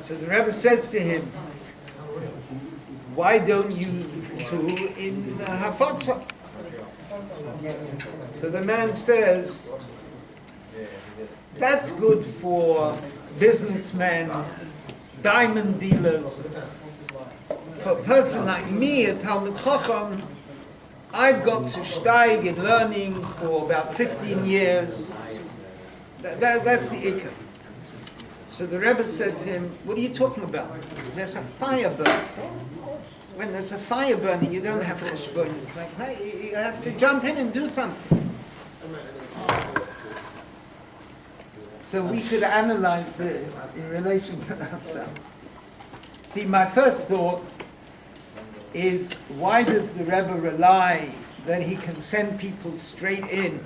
So the Rebbe says to him, why don't you do in Hafotza? So the man says, that's good for businessmen, diamond dealers. For a person like me, a Talmud Chacham, I've got to steig in learning for about 15 years. That's the ikar. So the Rebbe said to him, what are you talking about? There's a fire burning. When there's a fire burning, you don't have cheshbon. It's like, hey, you have to jump in and do something. So we could analyze this in relation to ourselves. See, my first thought is, why does the Rebbe rely that he can send people straight in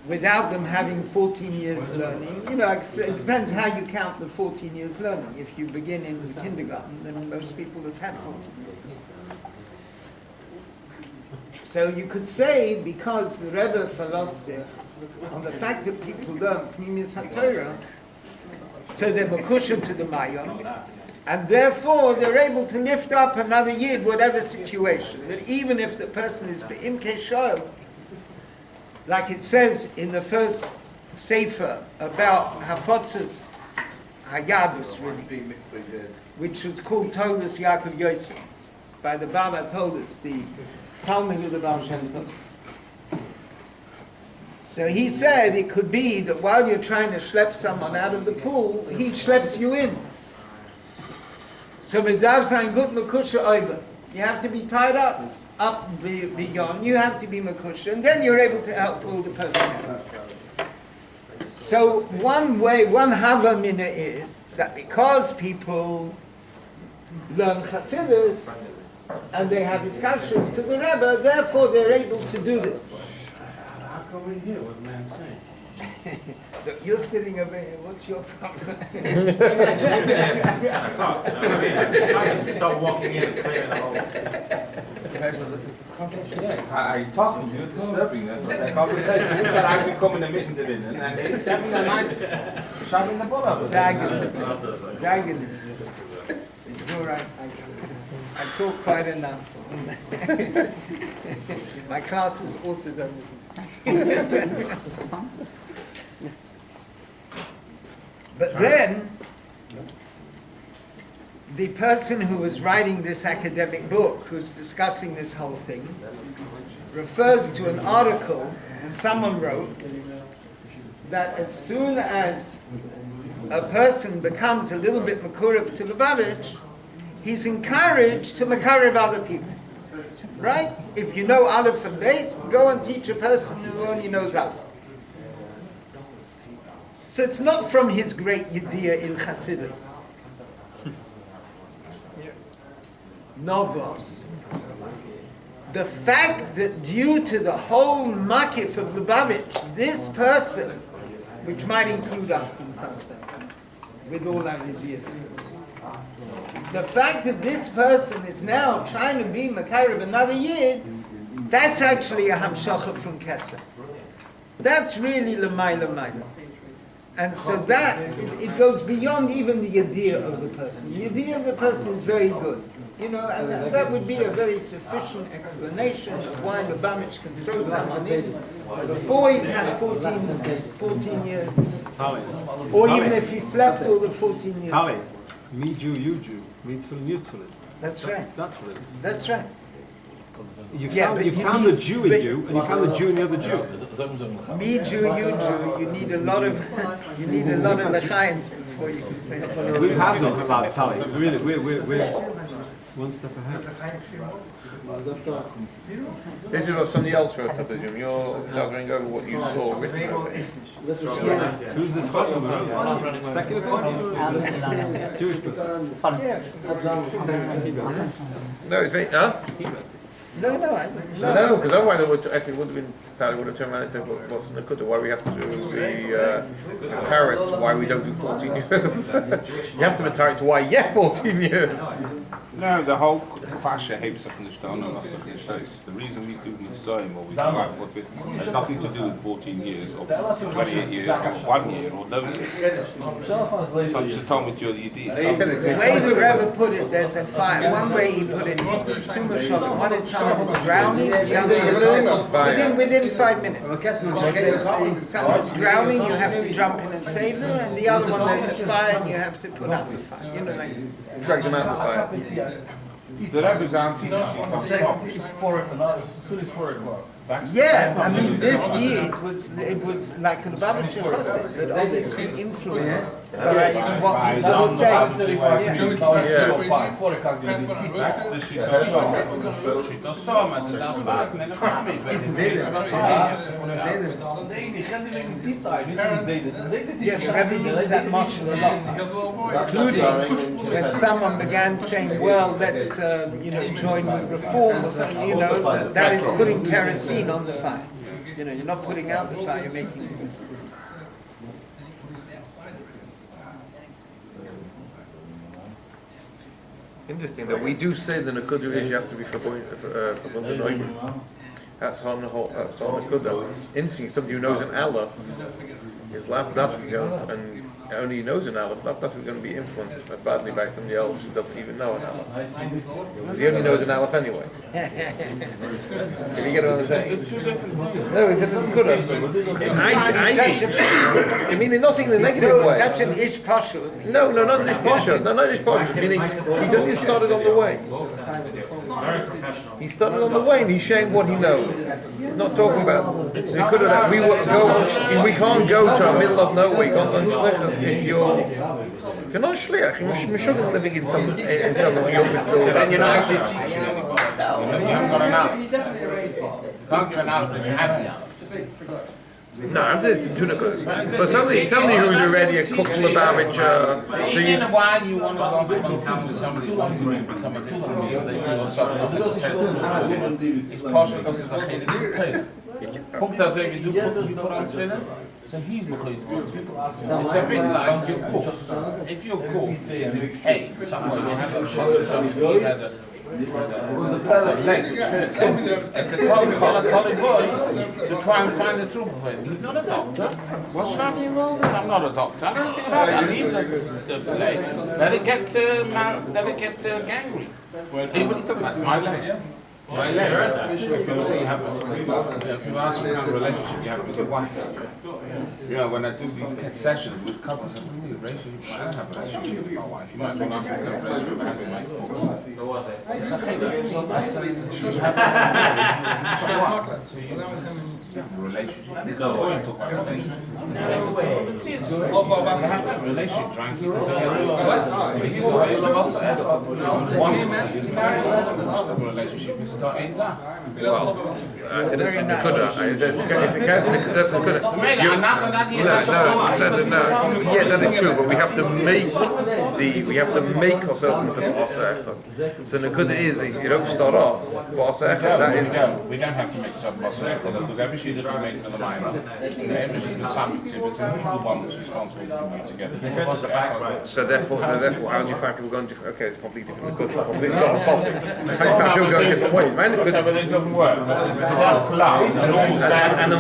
without them having 14 years learning? You know, it depends how you count the 14 years learning. If you begin in the kindergarten, then most people have had 14 years. So you could say, because the Rebbe philosophed on the fact that people learn Pnimis HaTorah, so they're makusha to the Mayon, and therefore they're able to lift up another Yid, whatever situation. That even if the person is Be'im Keshoel, like it says in the first Sefer about Hafotzes Hayadus, really, which was called Toldus Yaakov Yosef, by the Bala Toldus, the Talmud of the Baal Shem Tov. So he said it could be that while you're trying to schlep someone out of the pool, he schleps you in. So Medav Zayin Gut Mekusha Oiba. You have to be tied up beyond. You have to be Mekusha, and then you're able to help pull the person out. So one way, one Havamina is that because people learn Chassidus and they have iskashus to the Rebbe, therefore they're able to do this. How come we hear what the man's saying? Look, you're sitting over here, what's your problem? It's 10 o'clock, you know what I mean? I just start walking in and clearing the whole... Yeah, I talk to you, disturbing that conversation. Is that I become an emittend in and it's having a nice shoving the butt up. Dagging. It's all right, I talk quite enough. My classes also don't listen to me. But then, the person who was writing this academic book, who's discussing this whole thing, refers to an article that someone wrote that as soon as a person becomes a little bit Mekurev to Lubavitch, he's encouraged to Mekurev other people. Right? If you know Aleph and Beis, go and teach a person who only knows Aleph. So it's not from his great Yediyah in Chassidus. Novos. The fact that due to the whole makif of Lubavitch, this person, which might include us in some sense, with all our ideas, the fact that this person is now trying to be Makarev another Yid, that's actually a Hamshacha from Kesser. That's really Lamai Lamai. And so that, it goes beyond even the idea of the person. The idea of the person is very good. You know, and that would be a very sufficient explanation of why the Lubavitch can throw someone in before he's had 14 years. Or even if he slept all the 14 years. Tali, me Jew, you Jew, me Tfilin, you Tfilin. That's right. That's what it is. That's right. You found the Jew in you, and you found the Jew in the other Jew. Me Jew, you Jew. You need a lot of lechaims before you can say that. We have them about Tali. Really, we're one step ahead. This is what somebody else wrote, I presume. You're gathering over what you saw written about it. Who's this Chacham? Secular person? Jewish person? Yeah. No, it's very... Huh? No, No, because otherwise it would actually would have been Sally would have turned around and said, well, what's Nakuda? Why we have to do the Tarit? Why we don't do 14 years? You have to be Tarit. Why? Yeah, 14 years. No, the whole Pasha heeft zich niet staan en dat zich niet steeds. The reason we do Mitzrayim or we come out what it has nothing to do with 14 years or 28 years or 1 year or no years. Such a time with your Yiddi. the way the Rebbe put it, there's a fire. One way he put it, two Muslim, one is someone drowning, the other within 5 minutes. There's someone drowning, you have to jump in and save them, and the other one there's a fire and you have to put out the fire. You know, like Drag them out of the fire. The Rebbe's auntie. yeah, I mean this year it was like a Lubavitch Chassid that obviously influenced what people were saying. Yeah, the Rebbe used that marshal a lot, including when someone began saying, well, let's join with reform or something, that is putting kerosene on the fire. You're not putting out the fire, you're making it. Interesting that we do say that Nakuda is you have to be verbunden. That's on the whole. That's on Nakuda. Interesting. Somebody who knows an Aleph is lafdafka and only knows an Aleph. Lafdafka is going to be influenced badly by somebody else who doesn't even know an Aleph. He only knows an Aleph anyway. If you get what I'm saying? No, it's a Nakuda. I mean, it's not in the negative way. Such an ish pashut. No, not ish pashut. No, not ish pashut. Meaning, he's only started on the way. He started on the way and he's showing what he knows. He's not talking about we could have that. We can't go to the middle of nowhere. You can't go shlichus if you're not shliach. You're struggling living in some real mitzvah. Then you're not actually teaching anyone. You haven't got enough. You can't give enough if you have enough. No, I'm just too good. But somebody who's already a couple of Lubavitch, so you know why you want to go down to somebody wanting to become a different meal, they do something not necessarily. It's partially because it's a chelik. Komt daar zeggen, doe voor aan het vinden? Say he's going to be it's a bit like your cook. If your cook hey, someone you have a shot or something, he has a leg. And the colleague boy to try and find the truth of him. He's not a doctor. What's family involved? I'm not a doctor. I don't think about it. I leave the leg. Let it get gangrene. He took that to my leg. If you say you have a relationship, you have with your wife. When I do these sessions with couples, I don't have a relationship with my wife. You might want to have a relationship with my wife. Relationship trying to relationship is not in that. well, I said it's a Nakuda. That's Nakuda. Yeah, that is true. But we have to make ourselves into Ba'aseh. So Nakuda is you don't start off Ba'aseh. That is. We don't have to make ourselves Ba'aseh. Because every sheet that we make in the mind, every sheet is subjective. It's the one that's responsible for putting together. So therefore, how do you find people going different? Okay, it's completely different. Completely different topic. How do you find people going different ways? Man, but it doesn't work. And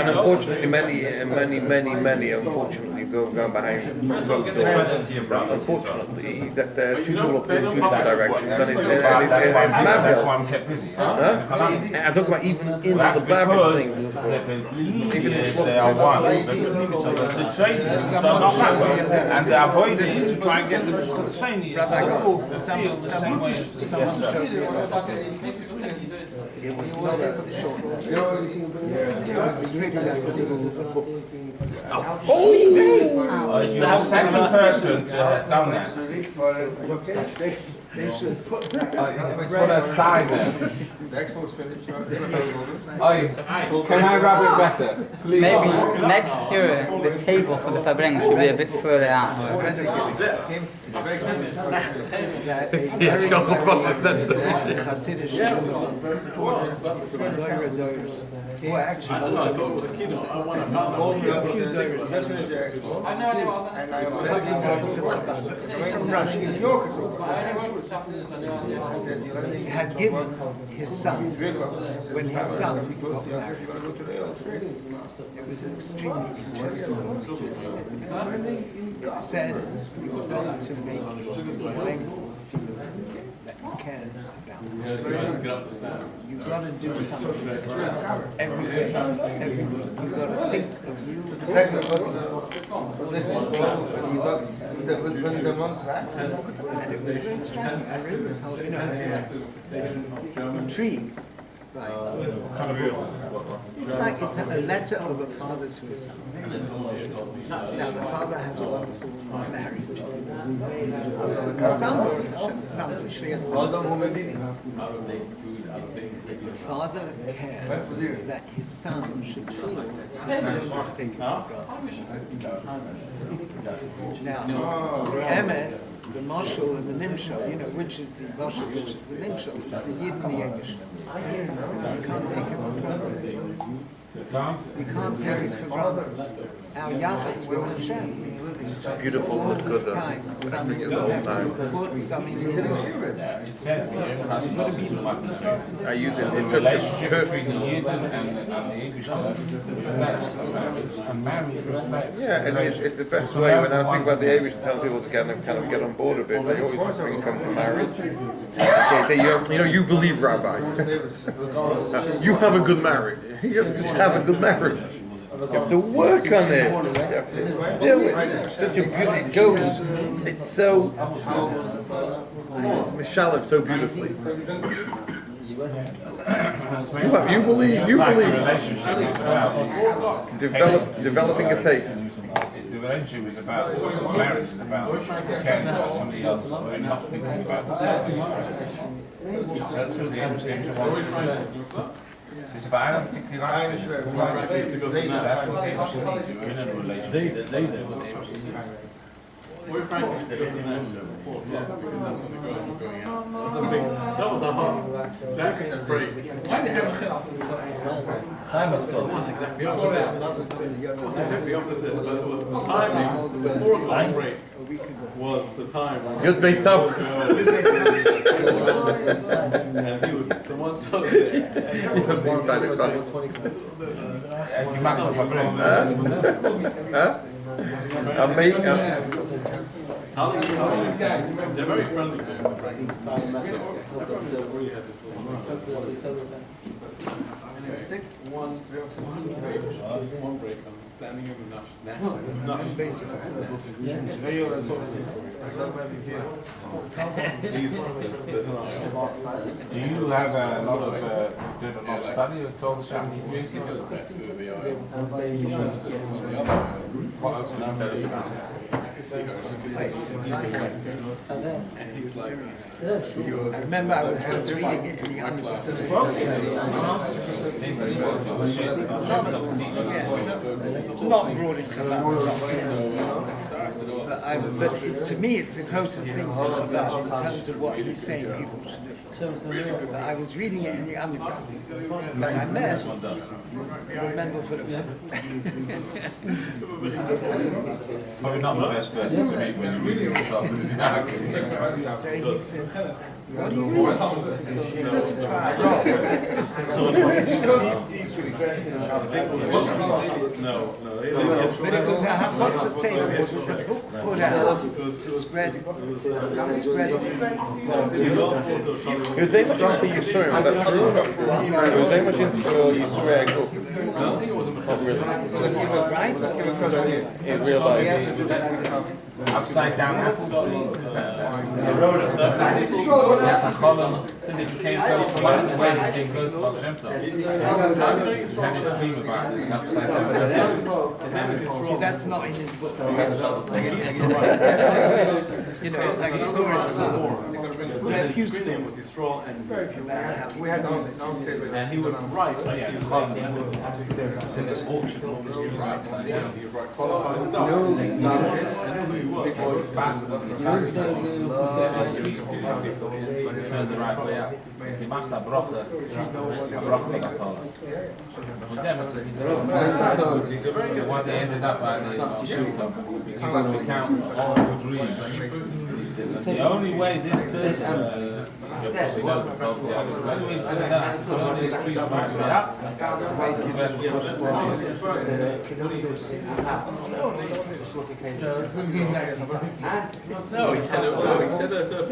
unfortunately, many, unfortunately, go behind closed doors. Unfortunately, that two people are pulling two different directions, and it's that's why I'm kept busy. I'm talking about even in the Babylon things. Even in they are one. So the trading is not that way, and they avoid this to try and get the Saini to feel the same way as It was not a short. you're the second person to have done that. They should put that Put a sign there. The expo's finished. Can I wrap it better? Please. Maybe next year the table for the Farbrengen should be a bit further out. that a Ja, very, ich kann sofort very das Sätze. Hasidic Jew, Doira Doirs, who actually also a few Doirs, probably Doirs of Chabad, from Russia. He had given his son, when his son got married. It was an extremely interesting moment. It said you were going to make Farbrengen feel that you cared about them. You've got to do something every day, every week. You've got to think of you also in order to make them and it was very striking. I read this whole, I was intrigued. Right. It's like it's a letter of a father to his son. Now the father has a wonderful marriage. The son's a shliach. The father cares that his son should feel that he was taken for granted. Now, the MS, the Moshel and the Nimshel, which is the Moshel, which is the Nimshel, it's the Yid and the Yevish. You can't take it for granted. You can't take it for granted. Our Yachas with Hashem. Beautiful All this good. time, some Bring it the whole have to time. put some in your It says I use it in the such a relationship between perfect. the Yid and the English and marriage reflects. Yeah, and it's the best way. When I think about the Amish and tell people to kind of get on board a bit, they always bring come to marriage. Okay, say you believe, Rabbi. You have a good marriage. You just have a good marriage. You have to work on it. You have to do it. Such a beauty. It goes. It's so. It's Mishalev so beautifully. You believe. Relationship is about Developing a taste. the relationship is about marriage is about caring about somebody else and not thinking about themselves. That's really interesting. It's about I don't particularly like this. That's what they should do in a relationship. We're frankly used to go to the night show before, because that's when the girls were going out. That was a hard break. Why did they have a It wasn't exactly opposite. It wasn't exactly opposite, but it was timing. The 4 o'clock break was the time when Good based up. and he would, so once I was there, they're very friendly there. Really had this little one break, I'm standing in the national. Do you have a lot of study of Torah music? What else can you tell us about it? And he was like, I remember I was once reading it in the underground. Not broad in Chabad. But to me, it's the closest thing to Chabad in terms of what he's saying people should do. But I was reading it in the underground, but I met a member for the Probably not the best person to meet when you really start losing out. So he said, what do you mean? This is far wrong. But it was a Hafotza Sefer, it was a book put out to spread the He was very much into Yisurim, was that true? He was very much into Yisurim. Not really. right? In real life. Upside down apple trees. He wrote it. Then it became so one way it became close to the Shem Tov. He had this dream about it, upside down. See, that's not in his book. You know, it's like a story. There are a few stories. Was his straw and We had those. and he would write. Oh, yeah, it's hard. In this auction, all these people He would write qualified stuff. Examples, and he was fast. Turn the right way up. Die macht da Broche Megatola. For them, He's a very good what they ended up by the shoot them, because we count all the dreams. The only way this person, your pussy doesn't talk to the other, the only way to do that is to go these trees right way up. No, he said it.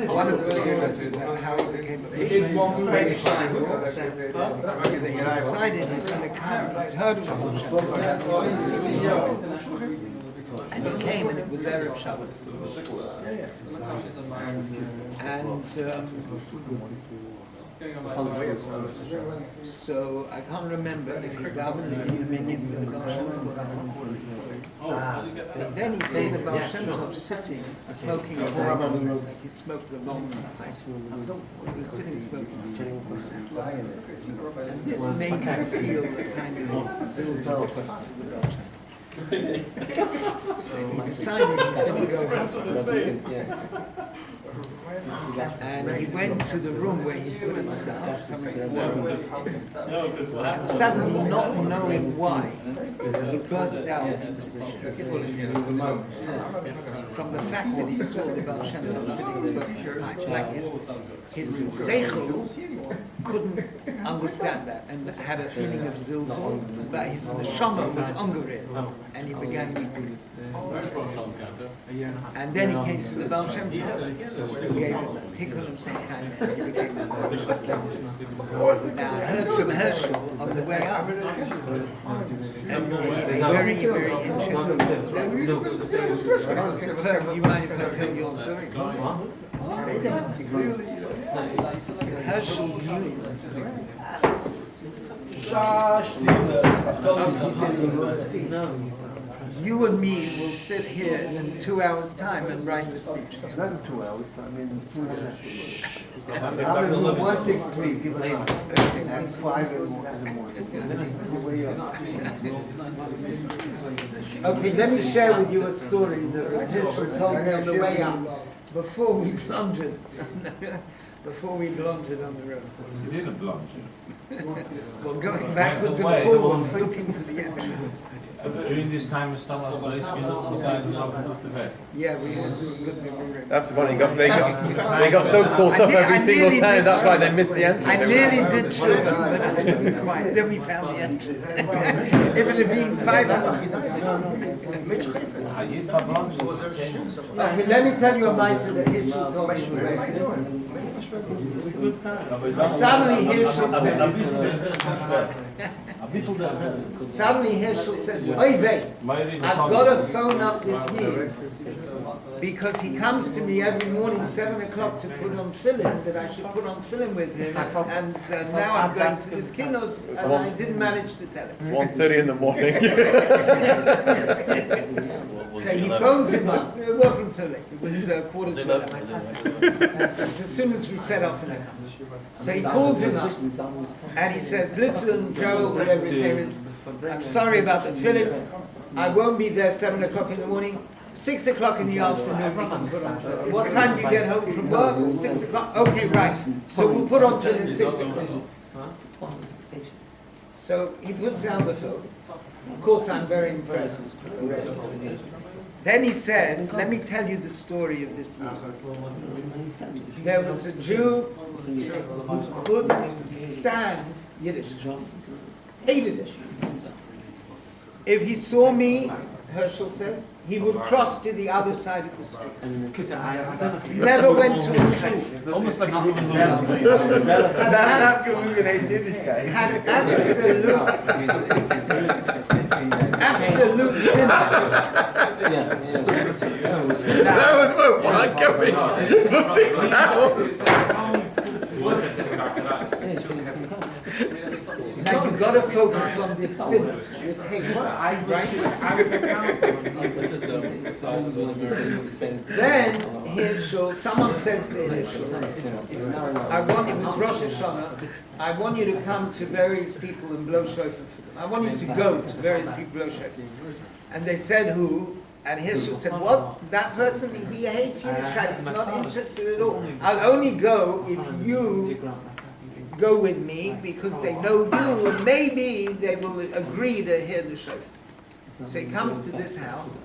One of the stories about how he became a bishop. He decided he's going to come. He's heard of it. And he came, and it was Erev Shabbos. And so I can't remember if he davened in the minyan with the Baal Shem Tov. But then he saw the Baal Shem Tov sitting, smoking a pipe. Like he smoked a long pipe. He was sitting smoking. And this made him feel a kind of zilzal to the Baal Shem Tov. And he decided he's going to go home. And he went to the room where he put his stuff, some of his work, and suddenly, not knowing why, he burst out into tears. From the fact that he saw the Baal Shem Tov sitting smoking like his seichel couldn't understand that and had a feeling of zilzal, but his neshama was ungerid, and he began weeping. And then he came to the Baal Shem Tov, who gave him a tikkun of some kind, and he became a kodesh. Now I heard from Herschel on the way up, and a very, very interesting story. Do you mind if I tell your story? Herschel knew it. You and me will sit here in 2 hours' time and write the speech. Not in 2 hours, I mean, 163, give it up. At 5 in the morning. Okay, let me share with you a story that Herschel told me on the way up, before we blundered. Before we blundered on the road. You didn't blunt. Well, going backwards and forwards, looking for the entrance. During this time, Stammers decided to open up the vet. Yeah, we had some good memory. That's funny. They got so caught up every single time. That's why they missed the entrance. I nearly did children, but I didn't quite. Then we found the entrance. If it had been 500. Okay, let me tell you a mitzvah that Herschel told me. Suddenly Herschel said, "Oy vey, I've got to phone up this year because he comes to me every morning 7 o'clock to put on tefillin, that I should put on tefillin with him, and now I'm going to this Kinus, and I didn't manage to tell him." 1:30 in the morning. So he phones him up. It wasn't so late. It was 11:15. It was as soon as we set off in the car. So he calls him up and he says, "Listen, Joe, whatever his name is, I'm sorry about the Philip. I won't be there 7 o'clock in the morning. 6 o'clock in the afternoon we can put on tefillin. What time do you get home from work? 6 o'clock? Okay, right. So we'll put on tefillin at 6 o'clock. So he puts down the phone. Of course, I'm very impressed. Then he says, let me tell you the story of this year. There was a Jew who couldn't stand Yiddish. Hated it. If he saw me, Herschel said, he would cross to the other side of the street. Never went to a shul. Almost like Had absolute sin. That was what I'm coming for 6 hours. Now you got to focus on this sin, this hate, right? Then Hirschel, someone says to Hirschel, it was Rosh Hashanah, I want you to come to various people and blow shofar for them. I want you to go to various people blow shofar. And they said who? And Hirschel said, what? That person, he hates Yiddishkeit, he's not interested at all. I'll only go if you go with me because they know you and maybe they will agree to hear the shofar. So he comes to this house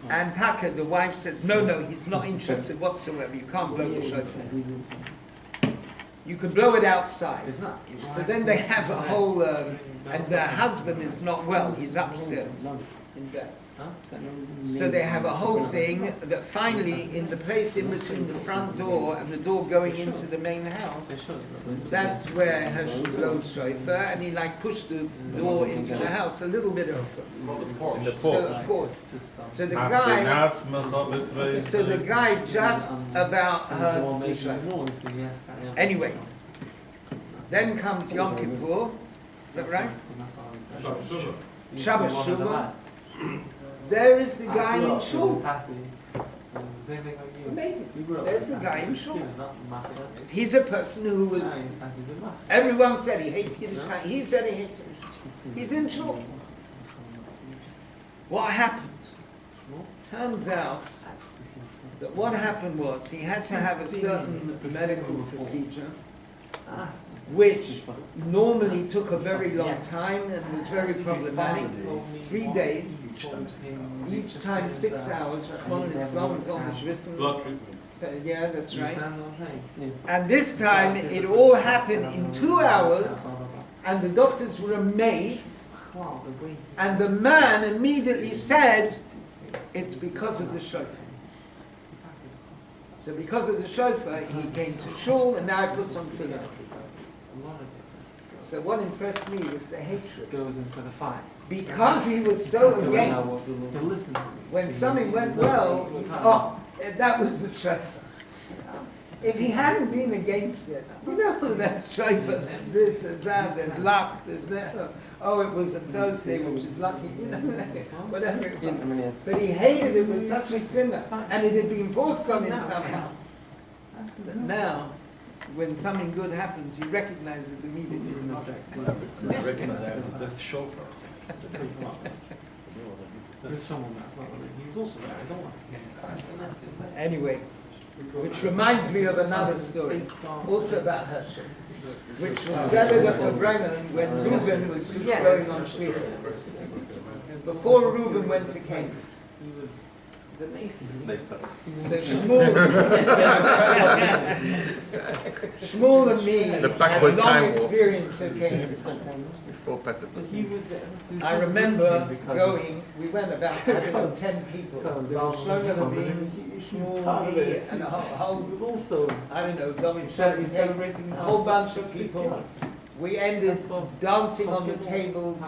and Taka, the wife, says, no, he's not interested whatsoever. You can't blow the shofar. You can blow it outside. So then they have a whole, and the husband is not well, he's upstairs in bed. So they have a whole thing that finally, in the place in between the front door and the door going into the main house, that's where Herschel blows shofar, and he like pushed the door into the house a little bit open. In the porch. So the guy just about heard the shofar. Anyway, then comes Yom Kippur. Is that right? Shabbos Shuvah. There is the guy in shul. Amazing. There's the guy in shul. He's a person who was, everyone said he hates Yiddishkeit. He said he hates Yiddishkeit. He's in shul. What happened? Turns out that what happened was he had to have a certain medical procedure which normally took a very long time and was very problematic. 3 days, each time 6 hours. Blood treatment. Yeah, that's right. And this time it all happened in 2 hours, and the doctors were amazed. And the man immediately said, it's because of the shofar. So because of the shofar, he came to shul, and now he puts on tefillin. So what impressed me was the hatred. Because he was so against, when something went well, he thought, that was the shofar. If he hadn't been against it, there's shofar, there's this, there's that, there's luck, there's that. Oh, it was a Thursday, which is lucky, whatever it was. But he hated it with such a sinner, and it had been forced on him somehow. But now, when something good happens, he recognizes immediately the mother. This chauffeur. Anyway, which reminds me of another story, also about Herschel, which was said in the Farbrengen when Reuben was just going on Shlichus. Before Reuben went to Cambridge. So Shmuel and me had long experience of Cambridge. I remember going, we went about, 10 people. There was Shlomo Levine, Shmuel, me, and a whole, I don't know, Dominic, a whole bunch of people. We ended dancing on the tables,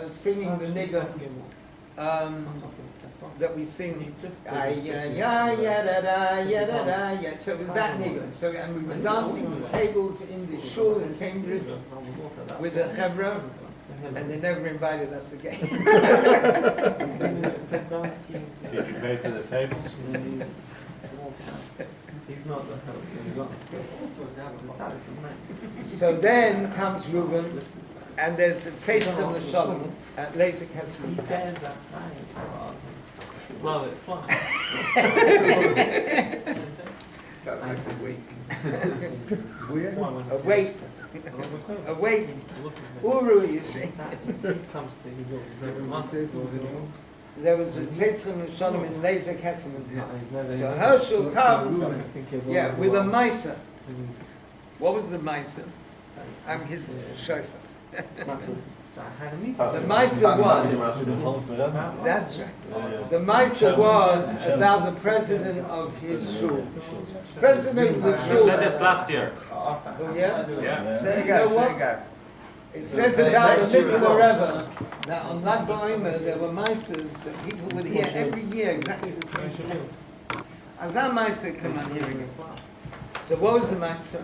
singing the nigger. That we sing, so it was that nigger. So, and we were dancing on the tables in the shul in Cambridge with the chevra, and they never invited us again. Did you pay for the tables? So then comes Reuben, and there's a Tzeitzim L'Shalom at Laser Kesman's house. Awake. Uru, you see. There was a Tzeitzim L'Shalom in Laser Kesman's house. So Herschel comes, with a Maisa. What was the Maisa? I'm his shofar. The Maisa was, that's right. The Maisa was about the president of his shul. President of the shul. You said this last year. Oh yeah? Yeah. There you go. It says about the Mikvah Rebbe that on Lag BaOmer there were Maisas that people would hear every year exactly the same thing. As our Maisa come on hearing it. So what was the Maisa?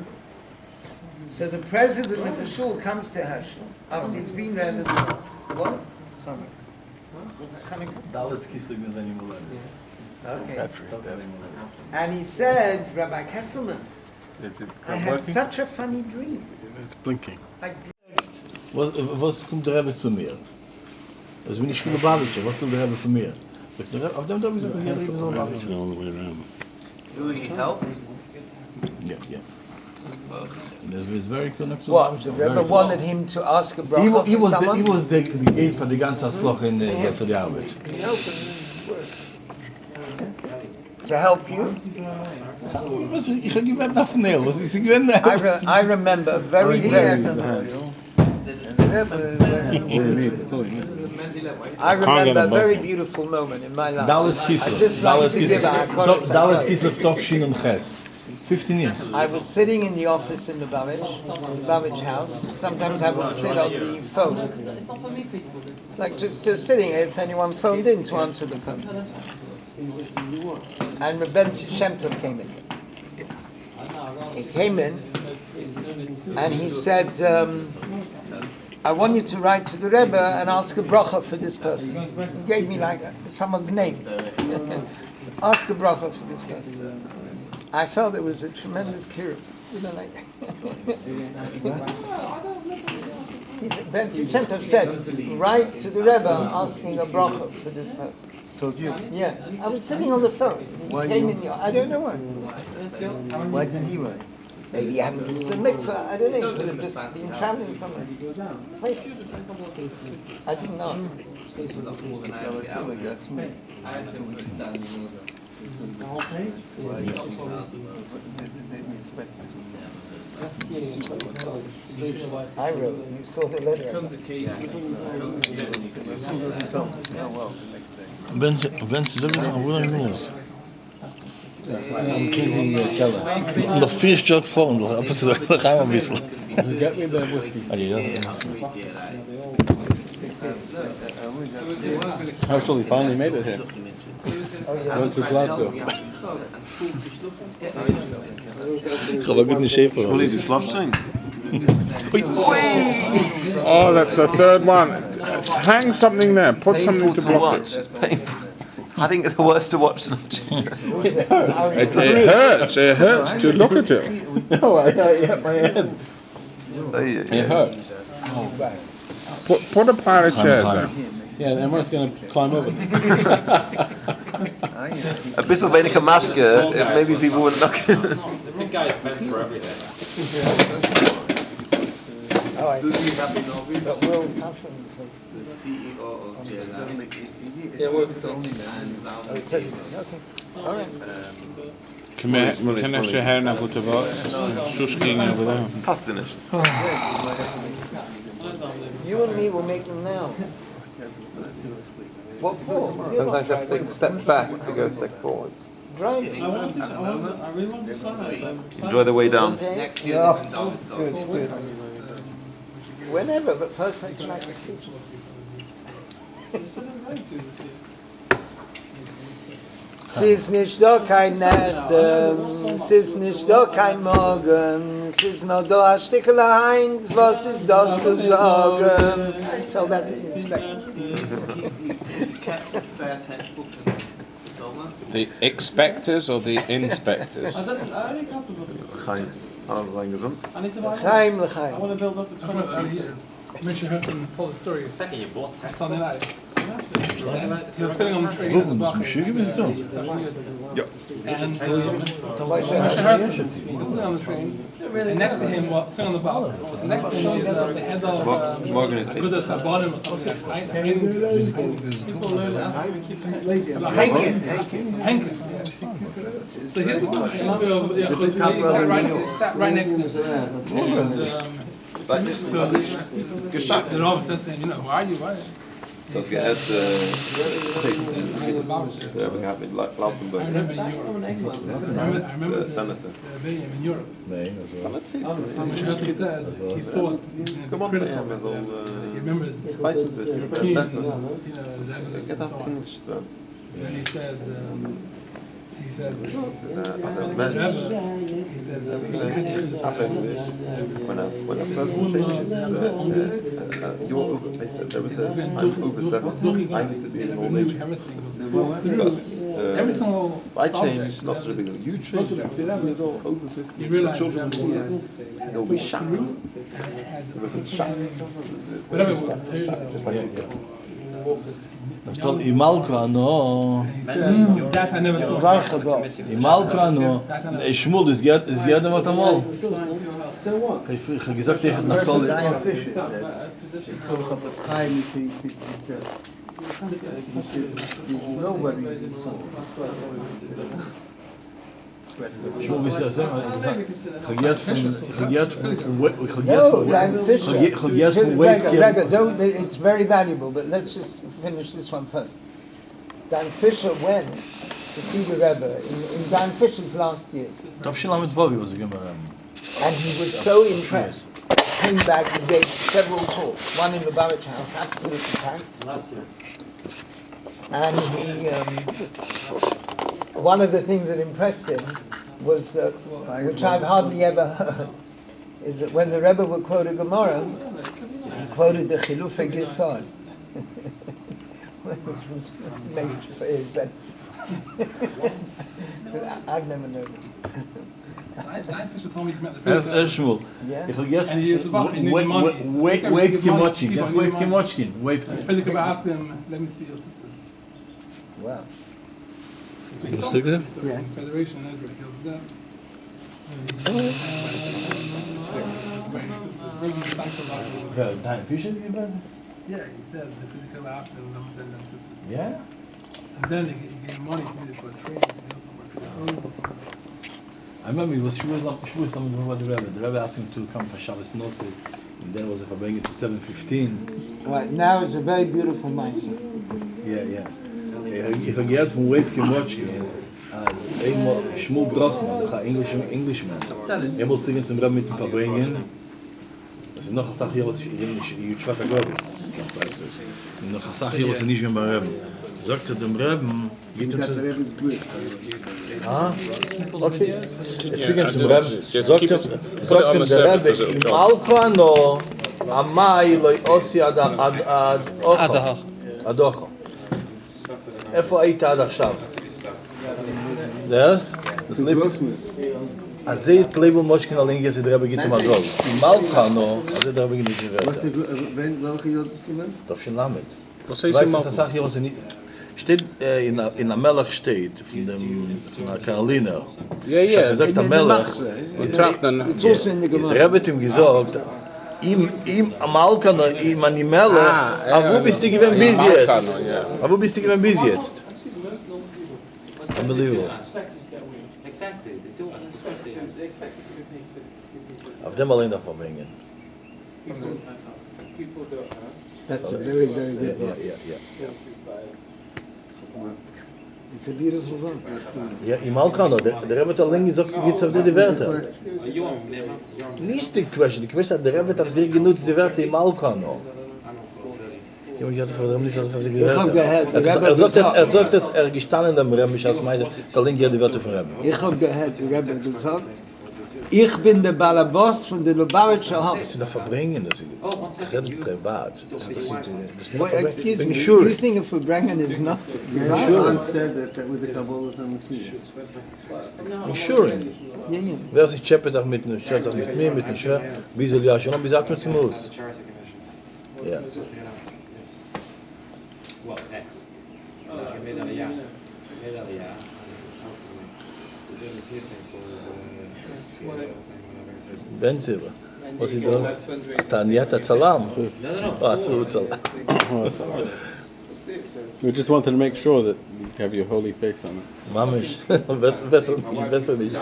So the president of the shul comes to Herschel after he's been there a little while. What? Chanukah. Was it Chanukah? Dalet Kislev means annual letters. Okay. And he said, Rabbi Kesselman, Is it I had working? such a funny dream. It's blinking. I Was kommt der Rebbe zu mir? Das bin ich von der Babitsche, was kommt der Rebbe von mir? Sagt der Rebbe, auf dem Tag ist er hier, das ist Babitsche. All the way around. Do you help? Yeah, yeah. It's very connected. What? The Rebbe wanted him to ask a bracha He for was someone? the aid for the ganze Sloch in for the Arbeit. To help you? Ich habe gewinnt nach Neel, was ist gewinnt? I remember very, very... I remember a very beautiful moment in my life. Dalet I Kislev. just like to give a Dalet Kislev Tov Shin and Ches. 15 years. I was sitting in the office in the Babbage house. Sometimes I would sit on the phone. Like just sitting if anyone phoned in to answer the phone. And Rebbe Shem Tov came in. He came in and he said, I want you to write to the Rebbe and ask a bracha for this person. He gave me like someone's name. Ask a bracha for this person. I felt it was a tremendous cure. You know, like Ben Shem Tov said, write to the Rebbe asking a bracha for this person. Told you. Yeah, I was sitting on the phone. Why He came you- in. I don't know why. Why did he write? Maybe he hadn't been to the mikveh. I don't know. He could have just been traveling somewhere. I didn't know. I feel like that's me. Why didn't expect it? I wrote. You saw the letter. Oh, well, the next day. Wenn sie sagen, wo er los? Noch 4 Stück vor und ab und zu sagen, noch einmal ein bisschen. Get me the whiskey. Actually, finally made it here. Went to Glasgow. Ich habe einen guten Schäfer. Oh, that's the third one. Hang something there. Put something to block it. I think it's worse to watch than It hurts. It hurts to look at it. No, I hit my head. It hurts. Put a pile of chairs there. Yeah, everyone's going to climb over. a bit of weniger Maske, maybe people wouldn't knock it. The guy's meant for everything. Oh, I see. But Will Safran. Oh, he said he did. Okay. All right. Can I share her now to vote? Shushking over there. Passt dir nicht. You and me will make them now. What for? Sometimes you have to take a step back to go a step forwards. Driving. I really want to sign. Enjoy the way down. Yeah. Good, good. Whenever, but first let's make a speech. Es ist nicht da kein Nacht, es ist nicht da kein Morgen, es ist nur da ein Stückchen Heint, was ist da zu sagen? Tell that to the inspector. The expectors or the inspectors? Gein. Alles rein gesund. Chaim l'chaim. I want to build up to 20, 30 years. Commissioner Hudson told a story. Second, you bought Sunday night. He was sitting on the train. Warum? Das ist Schüge, bist du? Ja. And Commissioner Hudson was sitting on the train. And next to him, sitting on the bus, next to him is the head of Agudas Habanim or something. People learn to ask Henke. So here's the sat right next to him. Geschafft. The Rav says to him, who are you? Das Gehalt gehabt mit Lautenberg. I remember in Europe. I remember the William in Europe. Nee, dat is wel. So Moshe said he saw it critical. He remembers European, Get and up so on. finished. And he said, he said, Als he when a person changes, you're over, they said there was I'm over 70, I need to be in old age. everything was through every single I subject, changed, lots of things. You spoke changed, about the Rebbe, over 50. you realize Children the will Rebbe they'll be shocked. had Was it shocked? whatever it was, Just like this. Imalka, no. that I never saw. Imalka, no. Shmuel is get them at all. Ich habe gesagt tegen Naftali. Diane Fisher said, nobody saw. Shmuel wist ja zeggen, gegeerd van Don't, it's very valuable, but let's just finish this one first. Dan Fisher went to see the Rebbe in Dan Fisher's last year. Tafshila mit Vavi was again. And he was so impressed. Came back and gave several talks. One in the Lubavitch house, absolutely packed. And he, one of the things that impressed him was that, which I've hardly ever heard, is that when the Rebbe would quote a Gemara, he quoted the Chilufei Gisod, which was major for his benefit. I've never known it. Diane Fisher told me he met the Rebbe. Shmuel. Yeah. Ich habe jetzt And he is about to need money. Wave Kimochkin. That's Wave Kimochkin. Wave Frederick Rebbe asked him, let me see your sisters. Wow. So he told Sticker? Yeah. Federation, Edward, he was there. Diane Fisher? Yeah, he said the Frederick Rebbe asked him, let me send them sisters. Yeah? And then he gave money for a training to do somewhere. I remember he was Shavuos Lamed about the Rebbe. The Rebbe asked him to come for Shabbos Nosei, and then it was a Farbrengen to 7:15. Right, now it's a very beautiful mice. Yeah. Ich habe gehört von Wave Kimochkin. Eenmaal Shmuel Grossman, der Englishman. Eenmaal zingen zum Rebbe mit dem Farbrengen. Das ist noch eine Sache hier, was ich Schwarzer Gordel. Ganz weiß das. Noch eine Sache hier, was nicht mehr beim Rebbe. Sagt dem Rebbe, geht uns... Ah? Okay. Zingen zum Rebbe. Sagt dem der Rebbe, im Alkoano, Amai, Loi Ossi Adocho. איפה היית עד עכשיו? Das lebt. Als ze het label mochten alleen gaan, ze er hebben geen mazol. In Malkano, als ze er hebben geen zin. Welke Jood is die man? Dat is een lamet. Weißt du, das sag ich, was nicht... Steht in der Melech steht, von der Carolina. Ja. Ich hab gesagt, der Melech... Die trachten. It's also in the Ist der Gemara. Rebbe ihm gesagt, im Amalkano, im Animelle, aber wo bist du gewesen bis jetzt? Aber wo bist du gewesen bis jetzt? Unbelievable. Auf dem allein davon bringen. That's a very, very good one. Ja. It's a beautiful one. Ja, im Alkano, der Rebbe hat allein gesagt, wie geht's auf die Werte. Nicht die Question, der Rebbe hat sehr genutzt die Werte im Alkano. Ich habe nicht gesagt, was sie gehört hat. Er gestanden in dem Rebbe, ich als meinte, allein die Werte von Rebbe. Ich habe gehört, der Rebbe gesagt, ich bin der Balabos von der Lubavitcher Haus. Das sind doch Farbrengen, das ist privat. Das Well, excuse me, sure. you think a Farbrengen is not? Ron said that with the Kabbalah and Messias. Insuring. Yeah. Wer sich chappet auch mit mir, mit dem Schwer, bis er ja schon, bis er kommt zum Haus. Ja. Ben Silva. Was ist das? Taniata Salam. Absolut Salam. We just wanted to make sure that you have your holy face on it. Mamisch. Besser nicht.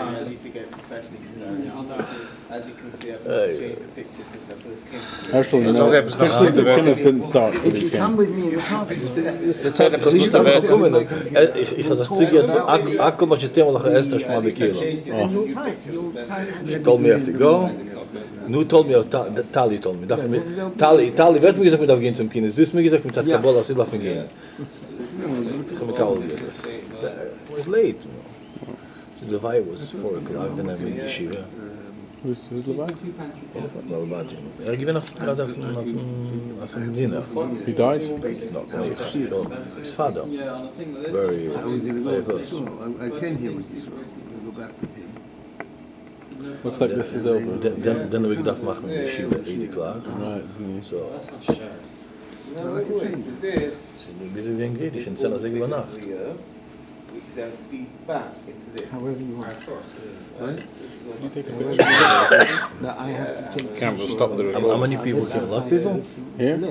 Actually, no. Especially the Kinus didn't start till he Come came. with me in the car. Ich habe gesagt, Akko was je tema lachen Esther schmal de kilo. She told me I have to go. Nu told me, Tali told me. Tali wird mir gesagt, mit aufgehen zum Kinus. Du hast mir gesagt, mit Zat Kabbalah, sie laufen gehen. Ich habe mich auch das. It was late. So the vibe was 4 o'clock, then I made the shiva. Who's Levi? Er gewinnt gerade auf dem Dinner. He died? It's not very his father. Very close. I came here with Israel. I go back with him. Looks like this is over. Dan heb ik gedacht maken de Shiva Ede klaar. Right. So. Wieso wie ein Griechisch? In Zena Segel Nacht. However you want. You take a picture. No, I have to take. Camera, stop the How recording. many people came? A lot of people? Here? I'm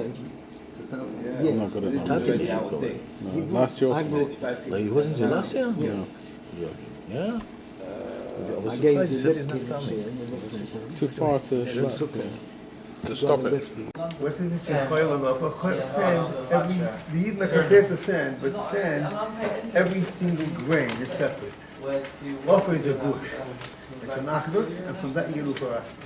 not good at numbers. No. Last year. Like, he wasn't here last year? No. Yeah? I was surprised he said he's not coming. Too far to stop it. What is this in Choylem? Sand, the Yidden are compared to sand, but sand, every single grain is separate. Offer is a bush. It's an achdus, and from that you get uparasta.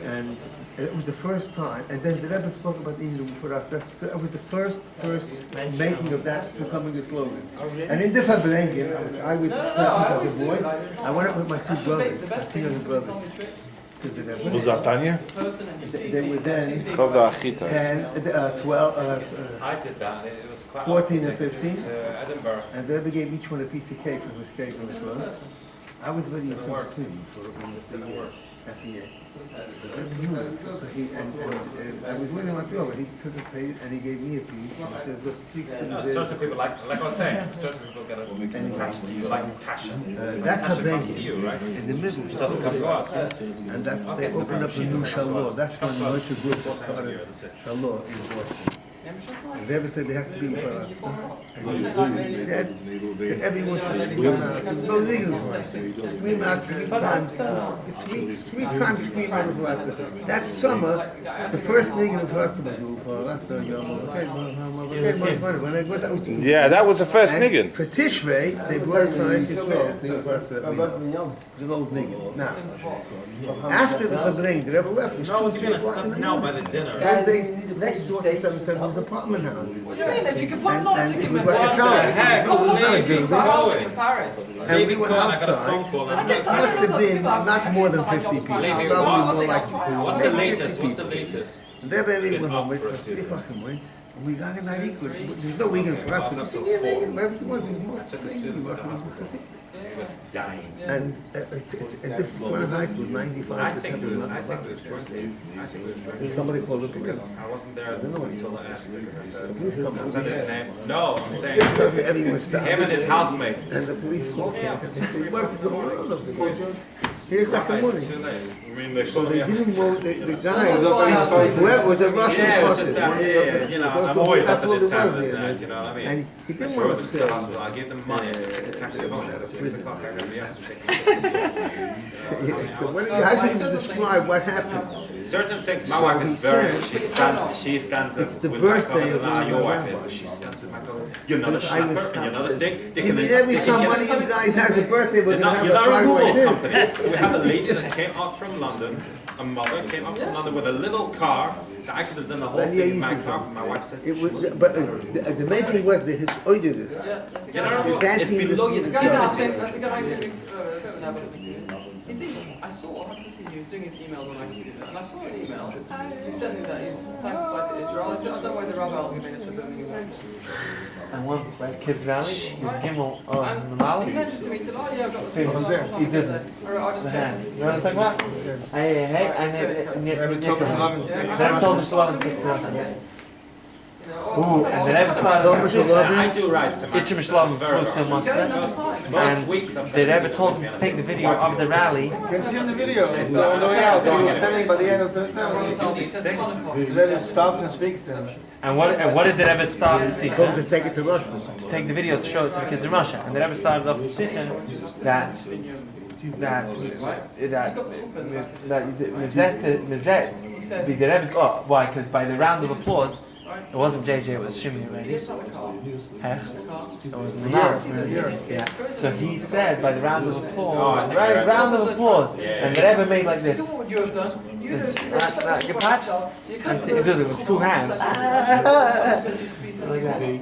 And it was the first time, and then the Rebbe spoke about the uparasta. That was the first making of that becoming a slogan. And in the Farbrengen, which I was present as a boy, I went up with my two brothers, my two younger brothers. Was that Tanya? They were then 10, 12, I did that. It was quite 14 and 15. Edinburgh. And the Rebbe gave each one a piece of cake from his cake on his road. I was ready to talk to him for almost a year at the end. I was with him at the but he took a plate and he gave me a piece. And he said, let's speak to No, certain people, like I was saying, certain people get attached to you, like Tasha. That's Tasha a comes to you, right? in the middle. It doesn't come to us. And that they opened up a new Shalom. That's when Moshe Group started Shalom in Boston. And they ever said they have to be for us. And he said that everyone should scream out. There's no legal for us. Scream out 3 times. Three times scream out of us. That summer, the first nigga for us was for after Yeah, that was the first niggin. For Tishrei, they brought it from Israel for us that we know. The old nigga. Now, after the Farbrengen, the Rebbe left. No, it's been now by the dinner. And they next door to 7 was apartment house. What do you mean? If you could put lots And of it him was in like a one shower. heck, It was not a building. Paris. And we went outside. It must have been not more than 50 people. Probably more like What's the maybe 50 latest? What's the people. latest? And then we went home. It was 3 o'clock in the morning. And we got in that equal. There's no weekend for us. We said, yeah, wherever you want. There's more crazy. And this is one night with 95%. I think it was drinking. Somebody called the police. I wasn't there until the end. Police come I said his name. No, I'm saying everyone stopped. him and his housemate. And the police walked in and they said, what's going on over there? Here's like the money. So they didn't know the guy, whoever was a Russian person. I'm always up to this time of there. night, you know what I mean? And he didn't want to say. I gave them money to taxi home at 6 o'clock. I gotta be up to So how do you describe what happened? certain things, my wife is very, she stands It's the with birthday my of cousin, your wife rabbi. is, she stands with my cousin. You're not a schlapper and you're not a dick. You mean every time one of you guys has a birthday, we're going to have You're a not a party like rules this? company. So we had a lady that came up from London, a mother came up from London with a little car that I could have done the whole And yeah, thing in you my should car, come. but my wife said, It was, but the main thing was that his oidus. you know, That it's team below is- your The guy that I dignity. think, the guy he thinks, I saw, I see he was doing his emails on my computer, and I saw an email. He said that he's planning to fly to Israel. I said, I don't know why the rabbi will be minister Birmingham. And once my kids rally, with Gimel on And he Mali, mentioned to me, he said, oh yeah, I've got the 300. He didn't. I just checked. You know what I'm talking about? Hey, and then I told him Shalom to Ooh, and then Rebbe started I do rides to Itchim Manchester. Shalom Very flew to well. Moscow, Most and weeks I've the Rebbe told him to take the video of the rally. Can you see on the video? On the way out, he was standing by the end of the tunnel. do these things. He Rebbe stops and speaks to him. And what did the Rebbe start the He told him Sikha? to take it to Russia. To take the video to show it to the kids in Russia. And the Rebbe started off the Sikha that Mizet, the Rebbe's, oh, why? Because by the round of applause, it wasn't JJ, it was Shimmy already. Hecht. It was Lamar. Yeah. So he said by the round of applause, right, round of applause. And the Rebbe made like this. What would you have done? You'd have You patch? You And he did it with 2 hands. Like that.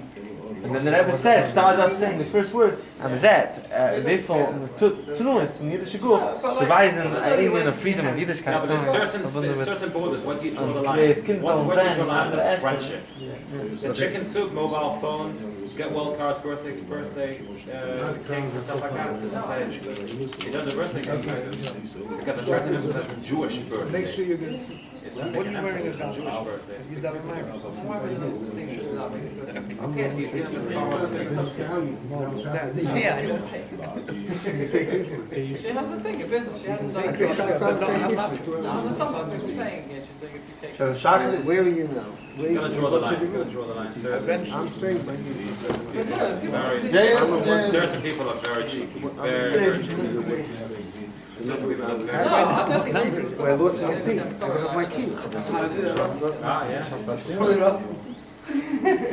And then the Rebbe started off saying the first words, Amazet, therefore, Tunus, in Yiddish Guf, to weisen Alien of freedom of Yiddishkeit. But there's certain borders. What do you draw the line? Where do you draw the line of friendship? The chicken soup, mobile phones, get wild cards, birthday cakes and stuff like that. He does a birthday cake because a certain emphasis in Jewish birthday. Make sure you're going to. What are you wearing as a Jewish birthday? You don't mind. Okay, so you're dealing with farmers. Yeah, I know. She has a thing, a business. She hasn't done it. Take No, there's someone saying she's doing a few cakes. So, Shachar, where are you now? Where You gotta draw the line. You gotta draw the line. I'm straight by you. Certain people are very cheeky. Very cheeky. Certain people are very. No, I don't think they do. Well, I lost my thing. I got my key. Ah, yeah.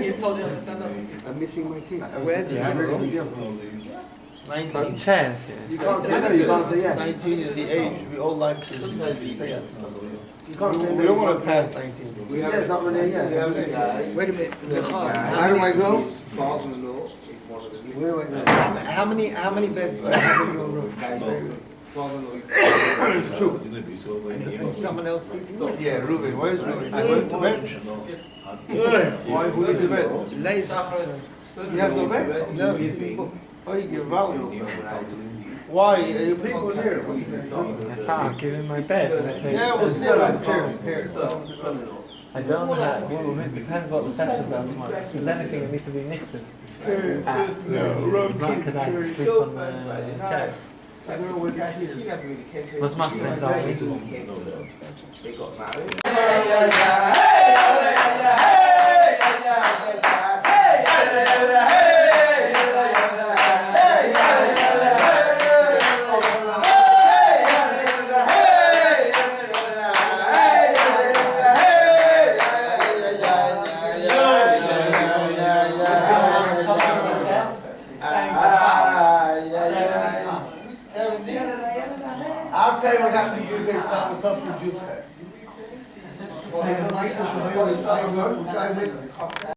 He's told you to stand up. I'm missing my key. Where's your Chance, You can't say no, you can't say yes. 19 is the age we all like to stay at. You can't say We don't want to pass 19. Yeah, it's not really yes. Wait a minute. How do I go? Where do I go? How many beds do you have in your room? Two. And someone else sleeping? Yeah, Ruben. Where's Ruben? I went to bed. Why? Who is the bed? Lazy. He has no bed? No. Oh, you give value. Why? Are people here? I found, give him my bed. And I think, Yeah, we'll sit on chair. I don't know how, well, it depends what the sessions are tomorrow. If there's anything that needs to be mixed in. It's not because I have to sleep on the chairs. What's my things are I'll tell you what happened to you guys now with up for Jew.